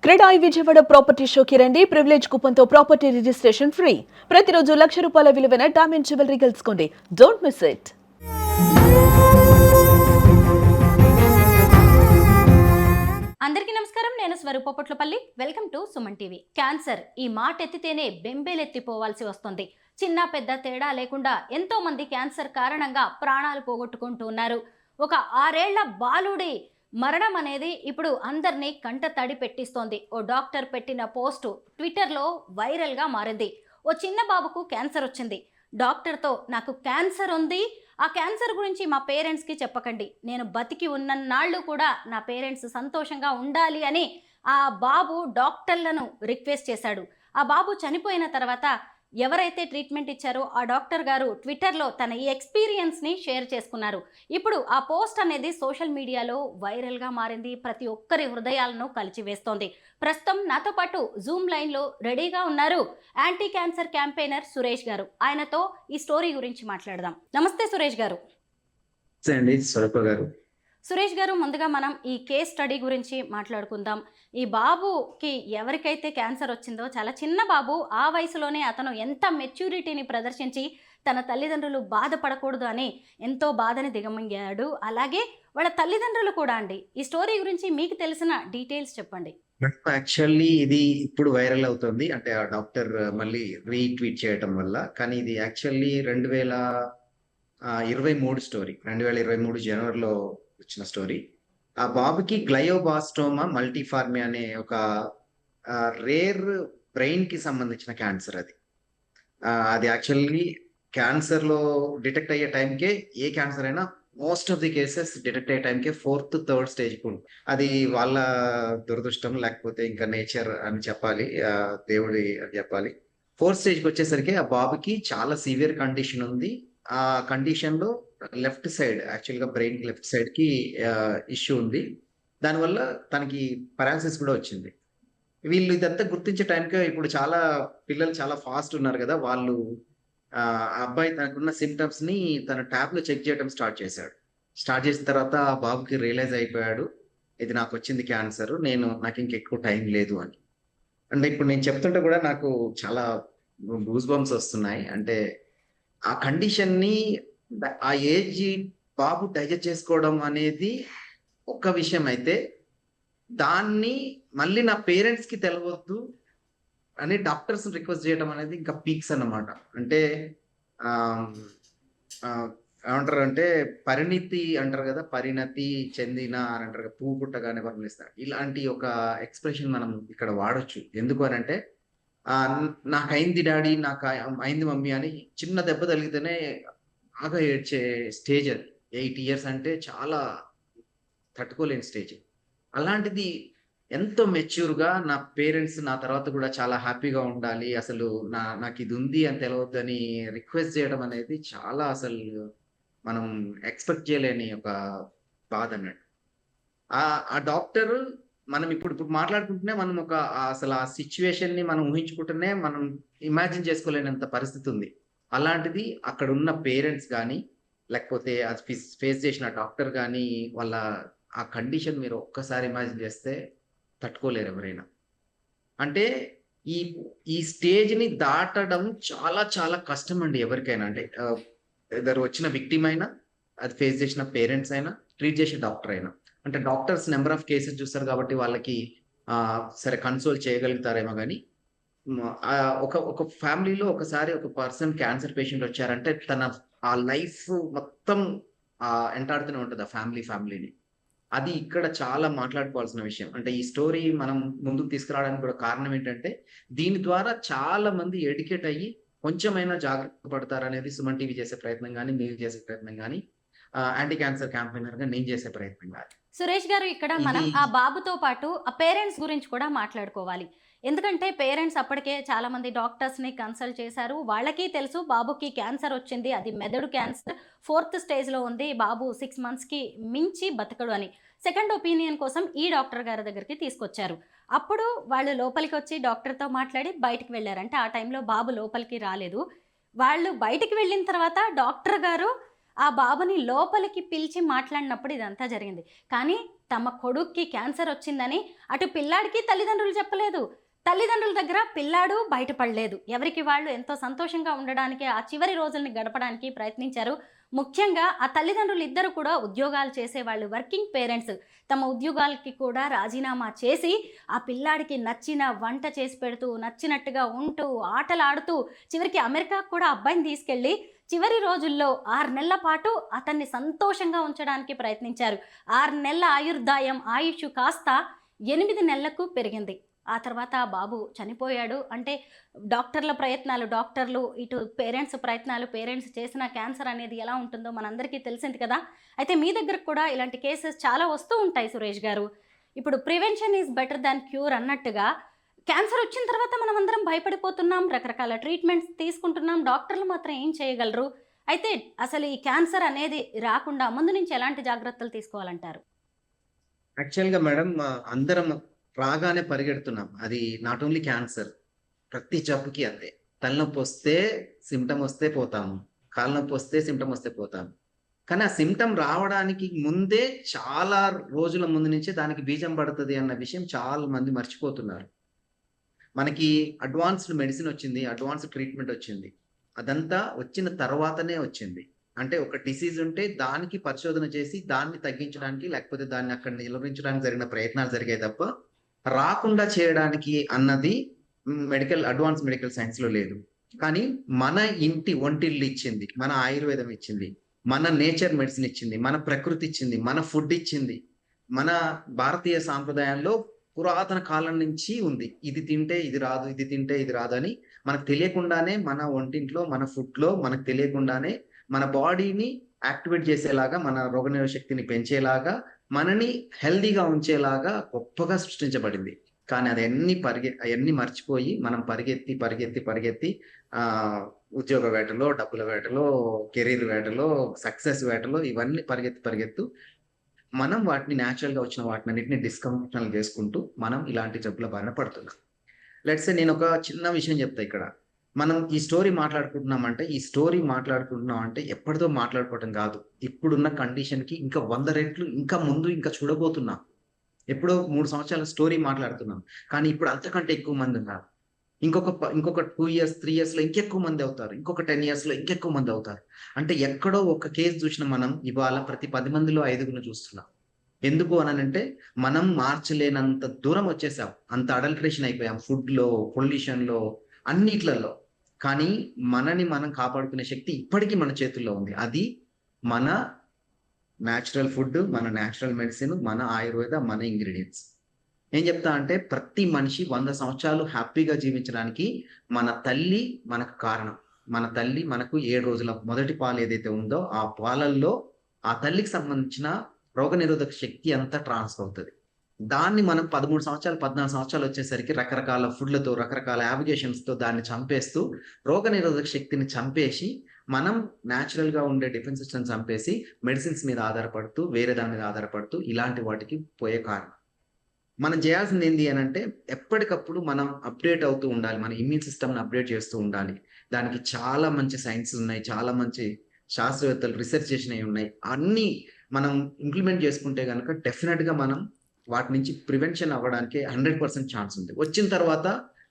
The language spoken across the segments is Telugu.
క్రెడాయి విజయవాడ ప్రాపర్టీ షోకి రండి. ప్రివిలేజ్ కూపన్తో ప్రాపర్టీ రిజిస్ట్రేషన్ ఫ్రీ. ప్రతిరోజు ₹1,00,000 విలువైన డైమండ్ జ్యువెలరీ గెలుచుకోండి. Don't miss it. అందరికీ నమస్కారం. నేను Swarupa Potlapalli. Welcome to Suman TV. Cancer ఈ మాట ఎత్తితేనే బెంబేలెత్తిపోవాల్సి వస్తుంది. చిన్న పెద్ద తేడా లేకుండా ఎంతో మంది క్యాన్సర్ కారణంగా ప్రాణాలు పోగొట్టుకుంటూ ఉన్నారు. ఒక 6 ఏళ్ల బాలుడి మరణం అనేది ఇప్పుడు అందరినీ కంట తడి పెట్టిస్తోంది. ఓ డాక్టర్ పెట్టిన పోస్టు ట్విట్టర్లో వైరల్గా మారింది. ఓ చిన్న బాబుకు క్యాన్సర్ వచ్చింది. డాక్టర్తో నాకు క్యాన్సర్ ఉంది, ఆ క్యాన్సర్ గురించి మా పేరెంట్స్కి చెప్పకండి, నేను బతికి ఉన్నన్నాళ్ళు కూడా నా పేరెంట్స్ సంతోషంగా ఉండాలి అని ఆ బాబు డాక్టర్లను రిక్వెస్ట్ చేశాడు. ఆ బాబు చనిపోయిన తర్వాత ఎవరైతే ట్రీట్మెంట్ ఇచ్చారో ఆ డాక్టర్ గారు ట్విట్టర్లో తన ఈ ఎక్స్పీరియన్స్ని షేర్ చేసుకున్నారు. ఇప్పుడు ఆ పోస్ట్ అనేది సోషల్ మీడియాలో వైరల్గా మారింది. ప్రతి ఒక్కరి హృదయాలను కలిచివేస్తోంది. ప్రస్తుతం నాతో పాటు జూమ్ లైన్లో రెడీగా ఉన్నారు యాంటీ క్యాన్సర్ క్యాంపెయినర్ సురేష్ గారు. ఆయనతో ఈ స్టోరీ గురించి మాట్లాడదాం. నమస్తే సురేష్ గారు. సురేష్ గారు, ముందుగా మనం ఈ కేస్ స్టడీ గురించి మాట్లాడుకుందాం. ఈ బాబుకి ఎవరికైతే క్యాన్సర్ వచ్చిందో, చాలా చిన్న బాబు, ఆ వయసులోనే అతను ఎంత మెచ్యూరిటీని ప్రదర్శించి తన తల్లిదండ్రులు బాధపడకూడదు అని ఎంతో బాధని దిగమింగాడు. అలాగే వాళ్ళ తల్లిదండ్రులు కూడా అండి. ఈ స్టోరీ గురించి మీకు తెలిసిన డీటెయిల్స్ చెప్పండి. యాక్చువల్లీ ఇది ఇప్పుడు వైరల్ అవుతుంది, అంటే ఆ డాక్టర్ మళ్ళీ రీట్వీట్ చేయటం వల్ల. కానీ ఇది యాక్చువల్లీ 2023 స్టోరీ, 2023 జనవరిలో వచ్చిన స్టోరీ. ఆ బాబుకి గ్లయోబాస్టోమా మల్టీఫార్మి అనే ఒక రేర్ బ్రెయిన్ కి సంబంధించిన క్యాన్సర్. అది యాక్చువల్లీ క్యాన్సర్ లో డిటెక్ట్ అయ్యే టైంకే, ఏ క్యాన్సర్ అయినా most of the cases detect అయ్యే టైంకే 4th, 3rd స్టేజ్ అది వాళ్ళ దురదృష్టం, లేకపోతే ఇంకా నేచర్ అని చెప్పాలి, దేవుడి అని చెప్పాలి. 4th స్టేజ్కి వచ్చేసరికి ఆ బాబుకి చాలా సివియర్ కండిషన్ ఉంది. ఆ కండిషన్ లో లెఫ్ట్ సైడ్, యాక్చువల్ గా బ్రెయిన్ లెఫ్ట్ సైడ్ కి ఇష్యూ ఉంది. దానివల్ల తనకి పారాలసిస్ కూడా వచ్చింది. వీళ్ళు ఇదంతా గుర్తించే టైంకే ఇప్పుడు చాలా పిల్లలు చాలా ఫాస్ట్ ఉన్నారు కదా, వాళ్ళు ఆ అబ్బాయి తనకున్న సిమ్టమ్స్ ని తన ట్యాబ్ లో చెక్ చేయడం స్టార్ట్ చేసిన తర్వాత ఆ బాబుకి రియలైజ్ అయిపోయాడు, ఇది నాకు వచ్చింది క్యాన్సర్, నాకు ఇంకెక్కువ టైం లేదు అని. అంటే ఇప్పుడు నేను చెప్తుంటే కూడా నాకు చాలా గూస్ బంప్స్ వస్తున్నాయి. అంటే ఆ కండిషన్ ని ఆ ఏజ్ బాబు డైజెస్ట్ చేసుకోవడం అనేది ఒక విషయం అయితే, దాన్ని మళ్ళీ నా పేరెంట్స్ కి తెలవద్దు అని డాక్టర్స్ రిక్వెస్ట్ చేయడం అనేది ఇంకా పీక్స్ అన్నమాట. అంటే ఏమంటారు అంటే, పరిణితి అంటారు కదా, పరిణతి చెందిన అని అంటారు కదా, పువ్వు పుట్టగానే వర్ణిస్తారు. ఇలాంటి ఒక ఎక్స్ప్రెషన్ మనం ఇక్కడ వాడొచ్చు. ఎందుకు అని అంటే, నాకు అయింది డాడీ, నాకు అయింది మమ్మీ అని చిన్న దెబ్బ తగిలితేనే బాగా ఏడ్చే స్టేజ్ అది. 8 years అంటే చాలా తట్టుకోలేని స్టేజ్. అలాంటిది ఎంతో మెచ్యూర్గా నా పేరెంట్స్ నా తర్వాత కూడా చాలా హ్యాపీగా ఉండాలి, అసలు నాకు ఇది ఉంది అని తెలవద్దని రిక్వెస్ట్ చేయడం అనేది చాలా, అసలు మనం ఎక్స్పెక్ట్ చేయలేని ఒక బాధ అన్నట్టు. ఆ డాక్టర్, మనం ఇప్పుడు మాట్లాడుకుంటూనే మనం అసలు ఆ సిచ్యువేషన్ ని మనం ఊహించుకుంటూనే మనం ఇమాజిన్ చేసుకోలేనంత పరిస్థితి ఉంది. అలాంటిది అక్కడ ఉన్న పేరెంట్స్ కానీ, లేకపోతే అది ఫేస్ చేసిన డాక్టర్ కానీ, వాళ్ళ ఆ కండిషన్ మీరు ఒక్కసారి ఇమాజిన్ చేస్తే తట్టుకోలేరు ఎవరైనా. అంటే ఈ ఈ స్టేజ్ ని దాటడం చాలా చాలా కష్టం అండి ఎవరికైనా. అంటే ఇద్దరు వచ్చిన విక్టిమ్ అయినా, అది ఫేస్ చేసిన పేరెంట్స్ అయినా, ట్రీట్ చేసే డాక్టర్ అయినా. అంటే డాక్టర్స్ నెంబర్ ఆఫ్ కేసెస్ చూస్తారు కాబట్టి వాళ్ళకి సరే కన్సోల్ చేయగలుగుతారేమో. కానీ ఒక ఫ్యామిలీలో ఒకసారి ఒక పర్సన్ క్యాన్సర్ పేషెంట్ వచ్చారంటే తన ఆ లైఫ్ మొత్తం ఎంటాడుతూనే ఉంటుంది ఆ ఫ్యామిలీని. అది ఇక్కడ చాలా మాట్లాడుకోవాల్సిన విషయం. అంటే ఈ స్టోరీ మనం ముందుకు తీసుకురావడానికి కూడా కారణం ఏంటంటే, దీని ద్వారా చాలా మంది ఎడ్యుకేట్ అయ్యి కొంచెమైనా జాగ్రత్త పడతారనేది సుమన్ టీవీ చేసే ప్రయత్నం కానీ, మీరు చేసే ప్రయత్నం కానీ, యాంటీ క్యాన్సర్ క్యాంపెయినర్ గా నేను చేసే ప్రయత్నం కాదు. సురేష్ గారు, ఇక్కడ మనం ఆ బాబుతో పాటు ఆ పేరెంట్స్ గురించి కూడా మాట్లాడుకోవాలి. ఎందుకంటే పేరెంట్స్ అప్పటికే చాలా మంది డాక్టర్స్ని కన్సల్ట్ చేశారు. వాళ్ళకి తెలుసు బాబుకి క్యాన్సర్ వచ్చింది, అది మెదడు క్యాన్సర్, 4th స్టేజ్లో ఉంది, బాబు 6 monthsకి మించి బతకడు అని. సెకండ్ ఒపీనియన్ కోసం ఈ డాక్టర్ గారి దగ్గరికి తీసుకొచ్చారు. అప్పుడు వాళ్ళు లోపలికి వచ్చి డాక్టర్తో మాట్లాడి బయటికి వెళ్ళారంటే, ఆ టైంలో బాబు లోపలికి రాలేదు. వాళ్ళు బయటికి వెళ్ళిన తర్వాత డాక్టర్ గారు ఆ బాబుని లోపలికి పిలిచి మాట్లాడినప్పుడు ఇదంతా జరిగింది. కానీ తమ కొడుక్కి క్యాన్సర్ వచ్చిందని అటు పిల్లాడికి తల్లిదండ్రులు చెప్పలేదు, తల్లిదండ్రుల దగ్గర పిల్లాడు బయటపడలేదు. ఎవరికి వాళ్ళు ఎంతో సంతోషంగా ఉండడానికి, ఆ చివరి రోజుల్ని గడపడానికి ప్రయత్నించారు. ముఖ్యంగా ఆ తల్లిదండ్రులు ఇద్దరు కూడా ఉద్యోగాలు చేసేవాళ్ళు, వర్కింగ్ పేరెంట్స్. తమ ఉద్యోగాలకి కూడా రాజీనామా చేసి ఆ పిల్లాడికి నచ్చిన వంట చేసి పెడుతూ, నచ్చినట్టుగా ఉంటూ, ఆటలాడుతూ, చివరికి అమెరికాకు కూడా అబ్బాయిని తీసుకెళ్ళి చివరి రోజుల్లో 6 నెలల పాటు అతన్ని సంతోషంగా ఉంచడానికి ప్రయత్నించారు. 6 నెలల ఆయుష్ కాస్త 8 నెలలకు పెరిగింది. ఆ తర్వాత ఆ బాబు చనిపోయాడు. అంటే డాక్టర్లు ఇటు పేరెంట్స్ చేసిన క్యాన్సర్ అనేది ఎలా ఉంటుందో మనందరికీ తెలిసింది కదా. అయితే మీ దగ్గరకు కూడా ఇలాంటి కేసెస్ చాలా వస్తూ ఉంటాయి సురేష్ గారు. ఇప్పుడు prevention is better than cure అన్నట్టుగా క్యాన్సర్ వచ్చిన తర్వాత మనం అందరం భయపడిపోతున్నాం, రకరకాల ట్రీట్మెంట్స్ తీసుకుంటున్నాం, డాక్టర్లు మాత్రం ఏం చేయగలరు? అయితే అసలు ఈ క్యాన్సర్ అనేది రాకుండా ముందు నుంచి ఎలాంటి జాగ్రత్తలు తీసుకోవాలంటారు? యాక్చువల్గా మేడం అందరం రాగానే పరిగెడుతున్నాం. అది నాట్ ఓన్లీ క్యాన్సర్, ప్రతి జబ్బుకి అంతే. తలనొప్పి వస్తే సిమ్టమ్ వస్తే పోతాము, కాళ్ళ నొప్పి వస్తే సిమ్టమ్ వస్తే పోతాము. కానీ ఆ సిమ్టమ్ రావడానికి ముందే చాలా రోజుల ముందు నుంచే దానికి బీజం పడుతుంది అన్న విషయం చాలా మంది మర్చిపోతున్నారు. మనకి అడ్వాన్స్డ్ మెడిసిన్ వచ్చింది, అడ్వాన్స్డ్ ట్రీట్మెంట్ వచ్చింది. అదంతా వచ్చిన తర్వాతనే వచ్చింది. అంటే ఒక డిసీజ్ ఉంటే దానికి పరిశోధన చేసి దాన్ని తగ్గించడానికి, లేకపోతే దాన్ని అక్కడ నిలువరించడానికి జరిగిన ప్రయత్నాలు జరిగాయి తప్ప రాకుండా చేయడానికి అన్నది అడ్వాన్స్ మెడికల్ సైన్స్ లో లేదు. కానీ మన ఇంటి ఒంటిల్లు ఇచ్చింది, మన ఆయుర్వేదం ఇచ్చింది, మన నేచర్ మెడిసిన్ ఇచ్చింది, మన ప్రకృతి ఇచ్చింది, మన ఫుడ్ ఇచ్చింది. మన భారతీయ సాంప్రదాయంలో పురాతన కాలం నుంచి ఉంది. ఇది తింటే ఇది రాదు, ఇది తింటే ఇది రాదు అని మనకు తెలియకుండానే మన ఒంటింట్లో, మన ఫుడ్ లో మనకు తెలియకుండానే మన బాడీని యాక్టివేట్ చేసేలాగా, మన రోగనిరోధక శక్తిని పెంచేలాగా, మనని హెల్దీగా ఉంచేలాగా గొప్పగా సృష్టించబడింది. కానీ అది అవన్నీ మర్చిపోయి మనం పరిగెత్తి ఉద్యోగ వేటలో, డబ్బుల వేటలో, కెరీర్ వేటలో, సక్సెస్ వేటలో ఇవన్నీ పరిగెత్తు మనం వాటిని న్యాచురల్ గా వచ్చిన వాటిని అన్నింటినీ డిస్కంఫర్టబుల్ చేసుకుంటూ మనం ఇలాంటి జబ్బుల బారిన పడుతున్నాం. లెట్స్ సే నేను ఒక చిన్న విషయం చెప్తా. ఇక్కడ మనం ఈ స్టోరీ మాట్లాడుకుంటున్నాం అంటే ఎప్పటిదో మాట్లాడుకోవటం కాదు. ఇప్పుడున్న కండిషన్ కి ఇంకా 100 రెట్లు ఇంకా ముందు ఇంకా చూడబోతున్నాం. ఎప్పుడో 3 సంవత్సరాల స్టోరీ మాట్లాడుతున్నాం, కానీ ఇప్పుడు అంతకంటే ఎక్కువ మంది ఉన్నారు. ఇంకొక 2 years 3 years లో ఇంకెక్కువ మంది అవుతారు, ఇంకొక 10 years లో ఇంకెక్కువ మంది అవుతారు. అంటే ఎక్కడో ఒక కేసు చూసిన మనం ఇవాళ ప్రతి 10 మందిలో 5 చూస్తున్నాం. ఎందుకు అనంటే మనం మార్చలేనంత దూరం వచ్చేసాం, అంత అడల్టరేషన్ అయిపోయాం ఫుడ్ లో, పొల్యూషన్ లో, అన్నిట్లలో. కానీ మనని మనం కాపాడుకునే శక్తి ఇప్పటికీ మన చేతుల్లో ఉంది. అది మన న్యాచురల్ ఫుడ్, మన న్యాచురల్ మెడిసిన్, మన ఆయుర్వేద, మన ఇంగ్రీడియంట్స్. ఏం చెప్తా అంటే ప్రతి మనిషి 100 సంవత్సరాలు హ్యాపీగా జీవించడానికి మన తల్లి మనకు కారణం. మన తల్లి మనకు 7 రోజుల మొదటి పాలు ఏదైతే ఉందో ఆ పాలల్లో ఆ తల్లికి సంబంధించిన రోగనిరోధక శక్తి అంతా ట్రాన్స్ఫర్ అవుతుంది. దాన్ని మనం 13 సంవత్సరాలు 14 సంవత్సరాలు వచ్చేసరికి రకరకాల ఫుడ్లతో, రకరకాల యావిగేషన్స్ తో దాన్ని చంపేస్తూ, రోగనిరోధక శక్తిని చంపేసి, మనం న్యాచురల్ గా ఉండే డిఫెన్స్ సిస్టమ్ చంపేసి మెడిసిన్స్ మీద ఆధారపడుతూ, వేరే దాని మీద ఆధారపడుతూ ఇలాంటి వాటికి పోయే కారణం. మనం చేయాల్సింది ఏంటి అని అంటే ఎప్పటికప్పుడు మనం అప్డేట్ అవుతూ ఉండాలి, మన ఇమ్యూన్ సిస్టమ్ని అప్డేట్ చేస్తూ ఉండాలి. దానికి చాలా మంచి సైన్స్ ఉన్నాయి, చాలా మంచి శాస్త్రవేత్తలు రీసెర్చ్ చేసినవి ఉన్నాయి. అన్ని మనం ఇంప్లిమెంట్ చేసుకుంటే కనుక డెఫినెట్ గా మనం వాటి నుంచి ప్రివెన్షన్ అవ్వడానికి 100% ఛాన్స్ ఉంది. వచ్చిన తర్వాత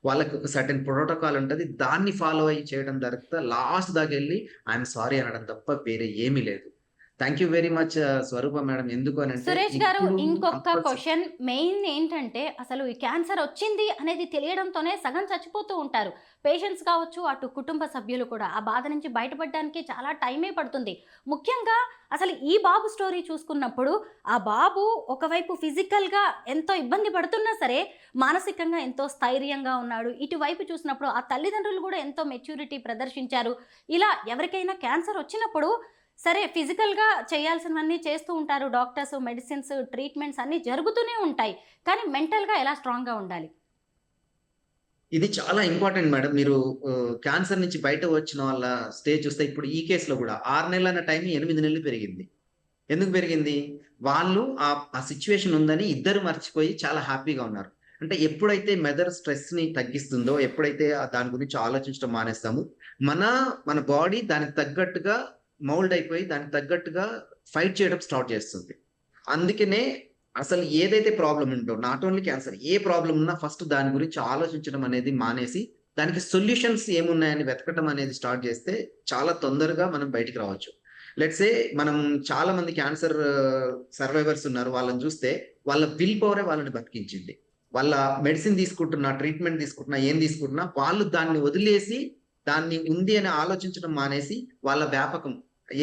వాళ్ళకి ఒక సర్టెన్ ప్రోటోకాల్ ఉంటుంది, దాన్ని ఫాలో అయ్యి చేయడం జరుగుతుంది. లాస్ట్ దాకా వెళ్ళి ఐఎమ్ సారీ అనడం తప్ప వేరే ఏమీ లేదు. Thank you very much Swaroopa madam. ఎందుకు అని అంటే సురేష్ గారు, ఇంకొక క్వశ్చన్ మెయిన్ ఏంటంటే అసలు ఈ క్యాన్సర్ వచ్చింది అనేది తెలియడంతోనే సగం చచ్చిపోతూ ఉంటారు పేషెంట్స్ కావచ్చు, అటు కుటుంబ సభ్యులు కూడా. ఆ బాధ నుంచి బయటపడడానికి చాలా టైమే పడుతుంది. ముఖ్యంగా అసలు ఈ బాబు స్టోరీ చూసుకున్నప్పుడు ఆ బాబు ఒకవైపు ఫిజికల్గా ఎంతో ఇబ్బంది పడుతున్నా సరే మానసికంగా ఎంతో స్థైర్యంగా ఉన్నాడు. ఇటువైపు చూసినప్పుడు ఆ తల్లిదండ్రులు కూడా ఎంతో మెచ్యూరిటీ ప్రదర్శించారు. ఇలా ఎవరికైనా క్యాన్సర్ వచ్చినప్పుడు సరే ఫిజికల్గా చేయాల్సినవన్నీ చేస్తూ ఉంటారు డాక్టర్స్, మెడిసిన్స్, ట్రీట్మెంట్స్ అన్నీ జరుగుతూనే ఉంటాయి. కానీ మెంటల్గా ఎలా స్ట్రాంగ్గా ఉండాలి? ఇది చాలా ఇంపార్టెంట్ మేడం. మీరు క్యాన్సర్ నుంచి బయట వచ్చిన వాళ్ళ స్టేజ్ చూస్తే ఇప్పుడు ఈ కేసులో కూడా 6 నెలలు అన్న టైం 8 నెలలు పెరిగింది. ఎందుకు పెరిగింది? వాళ్ళు ఆ సిచ్యువేషన్ ఉందని ఇద్దరు మర్చిపోయి చాలా హ్యాపీగా ఉన్నారు. అంటే ఎప్పుడైతే మెదర్ స్ట్రెస్ ని తగ్గిస్తుందో, ఎప్పుడైతే దాని గురించి ఆలోచించడం మానేస్తామో, మన బాడీ దానికి తగ్గట్టుగా మౌల్డ్ అయిపోయి దానికి తగ్గట్టుగా ఫైట్ చేయడం స్టార్ట్ చేస్తుంది. అందుకనే అసలు ఏదైతే ప్రాబ్లం ఉందో not only cancer A problem ఉన్నా ఫస్ట్ దాని గురించి ఆలోచించడం అనేది మానేసి దానికి సొల్యూషన్స్ ఏమున్నాయని వెతకటం అనేది స్టార్ట్ చేస్తే చాలా తొందరగా మనం బయటికి రావచ్చు. లెట్స్ సే మనం చాలా మంది క్యాన్సర్ సర్వైవర్స్ ఉన్నారు. వాళ్ళని చూస్తే వాళ్ళ విల్ పవరే వాళ్ళని బతికించింది. వాళ్ళ మెడిసిన్ తీసుకుంటున్నా, ట్రీట్మెంట్ తీసుకుంటున్నా, ఏం తీసుకుంటున్నా వాళ్ళు దాన్ని వదిలేసి దాన్ని ఉంది అని ఆలోచించడం మానేసి వాళ్ళ వ్యాపకం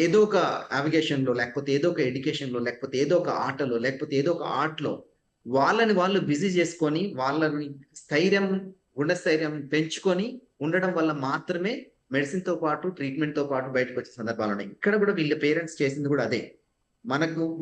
ఏదో ఒక నావిగేషన్ లో, లేకపోతే ఏదో ఒక ఎడ్యుకేషన్ లో, లేకపోతే ఏదో ఒక ఆటలో, లేకపోతే ఏదో ఒక ఆర్ట్ లో వాళ్ళని వాళ్ళు బిజీ చేసుకొని వాళ్ళని స్థైర్యం, గుండె స్థైర్యం పెంచుకొని ఉండడం వల్ల మాత్రమే మెడిసిన్ తో పాటు ట్రీట్మెంట్ తో పాటు బయటకు వచ్చే సందర్భాలు ఉన్నాయి. ఇక్కడ కూడా వీళ్ళ పేరెంట్స్ చేసింది కూడా అదే.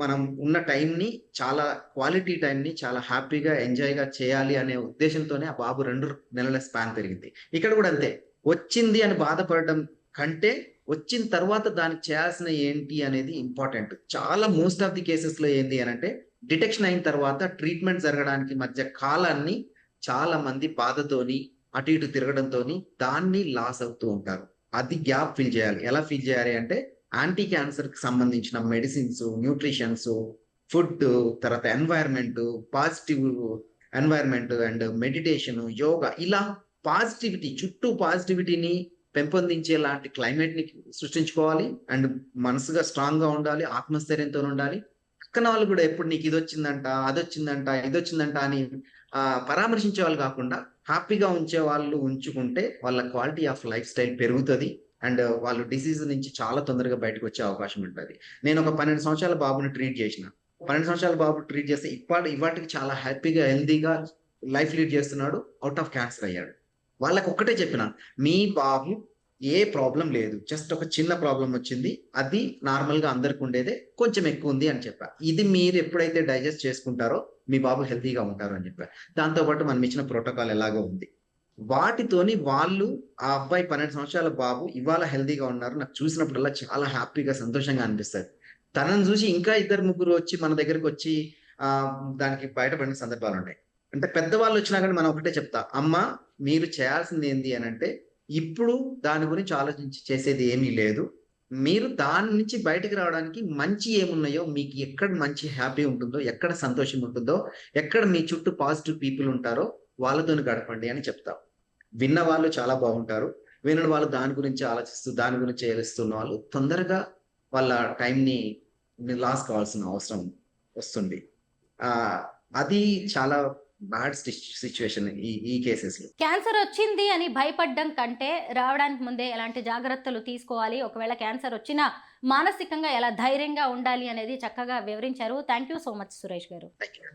మనం ఉన్న టైంని చాలా క్వాలిటీ టైంని చాలా హ్యాపీగా ఎంజాయ్ గా చేయాలి అనే ఉద్దేశంతోనే ఆ బాబు 2 నెలల స్పాన్ పెరిగింది. ఇక్కడ కూడా అంతే. వచ్చింది అని బాధపడడం కంటే వచ్చిన తర్వాత దానికి చేయాల్సిన ఏంటి అనేది ఇంపార్టెంట్. చాలా మోస్ట్ ఆఫ్ ది కేసెస్ లో ఏంది అని అంటే డిటెక్షన్ అయిన తర్వాత ట్రీట్మెంట్ జరగడానికి మధ్య కాలాన్ని చాలా మంది బాధతోని అటు ఇటు తిరగడంతోని దాన్ని లాస్ అవుతూ ఉంటారు. అది గ్యాప్ ఫిల్ చేయాలి. ఎలా ఫిల్ చేయాలి అంటే యాంటీ క్యాన్సర్ కి సంబంధించిన మెడిసిన్స్, న్యూట్రిషన్స్, ఫుడ్, తర్వాత environment, positive environment and meditation, yoga, ఇలా పాజిటివిటీ, చుట్టూ పాజిటివిటీని పెంపొందించే లాంటి క్లైమేట్ ని సృష్టించుకోవాలి. అండ్ మనసుగా స్ట్రాంగ్ గా ఉండాలి, ఆత్మస్థైర్యంతో ఉండాలి. పక్కన వాళ్ళు కూడా ఎప్పుడు నీకు ఇది వచ్చిందంట, అది వచ్చిందంట, ఇది వచ్చిందంట అని పరామర్శించే వాళ్ళు కాకుండా హ్యాపీగా ఉంచే వాళ్ళు ఉంచుకుంటే వాళ్ళ క్వాలిటీ ఆఫ్ లైఫ్ స్టైల్ పెరుగుతుంది. అండ్ వాళ్ళు డిసీజ్ నుంచి చాలా తొందరగా బయటకు వచ్చే అవకాశం ఉంటుంది. నేను ఒక 12 సంవత్సరాల బాబుని ట్రీట్ చేసిన. 12 సంవత్సరాల బాబు ట్రీట్ చేస్తే ఇవాటికి చాలా హ్యాపీగా, హెల్తీగా లైఫ్ లీడ్ చేస్తున్నాడు. అవుట్ ఆఫ్ క్యాన్సర్ అయ్యాడు. వాళ్ళకి ఒక్కటే చెప్పిన, మీ బాబు ఏ ప్రాబ్లం లేదు, జస్ట్ ఒక చిన్న ప్రాబ్లం వచ్చింది, అది నార్మల్ గా అందరికి ఉండేదే, కొంచెం ఎక్కువ ఉంది అని చెప్పా. ఇది మీరు ఎప్పుడైతే డైజెస్ట్ చేసుకుంటారో మీ బాబు హెల్తీగా ఉంటారు అని చెప్పా. దాంతో పాటు మనం ఇచ్చిన ప్రోటోకాల్ ఎలాగో ఉంది. వాటితోని వాళ్ళు, ఆ అబ్బాయి 12 సంవత్సరాల బాబు ఇవాళ హెల్తీగా ఉన్నారు. నాకు చూసినప్పుడల్లా చాలా హ్యాపీగా, సంతోషంగా అనిపిస్తుంది. తనను చూసి ఇంకా 2-3 వచ్చి మన దగ్గరకు వచ్చి దానికి బయటపడిన సందర్భాలు ఉంటాయి. అంటే పెద్దవాళ్ళు వచ్చినా కానీ మనం ఒకటే చెప్తా, అమ్మ మీరు చేయాల్సింది ఏంది అని అంటే ఇప్పుడు దాని గురించి ఆలోచించి చేసేది ఏమీ లేదు. మీరు దాని నుంచి బయటకు రావడానికి మంచి ఏమున్నాయో, మీకు ఎక్కడ మంచి హ్యాపీ ఉంటుందో, ఎక్కడ సంతోషం ఉంటుందో, ఎక్కడ మీ చుట్టూ పాజిటివ్ పీపుల్ ఉంటారో వాళ్ళతోని గడపండి అని చెప్తాం. విన్న వాళ్ళు చాలా బాగుంటారు. వినని వాళ్ళు దాని గురించి ఆలోచిస్తూ దాని గురించి ఏలుస్తున్న వాళ్ళు తొందరగా వాళ్ళ టైంని లాస్ కావాల్సిన అవసరం వస్తుంది. ఆ అది చాలా బ్యాడ్ సిచ్యువేషన్ ఈ కేసెస్ లో. క్యాన్సర్ వచ్చింది అని భయపడడం కంటే రావడానికి ముందే ఎలాంటి జాగ్రత్తలు తీసుకోవాలి, ఒకవేళ క్యాన్సర్ వచ్చినా మానసికంగా ఎలా ధైర్యంగా ఉండాలి అనేది చక్కగా వివరించారు. Thank you so much Suresh garu. Thank you.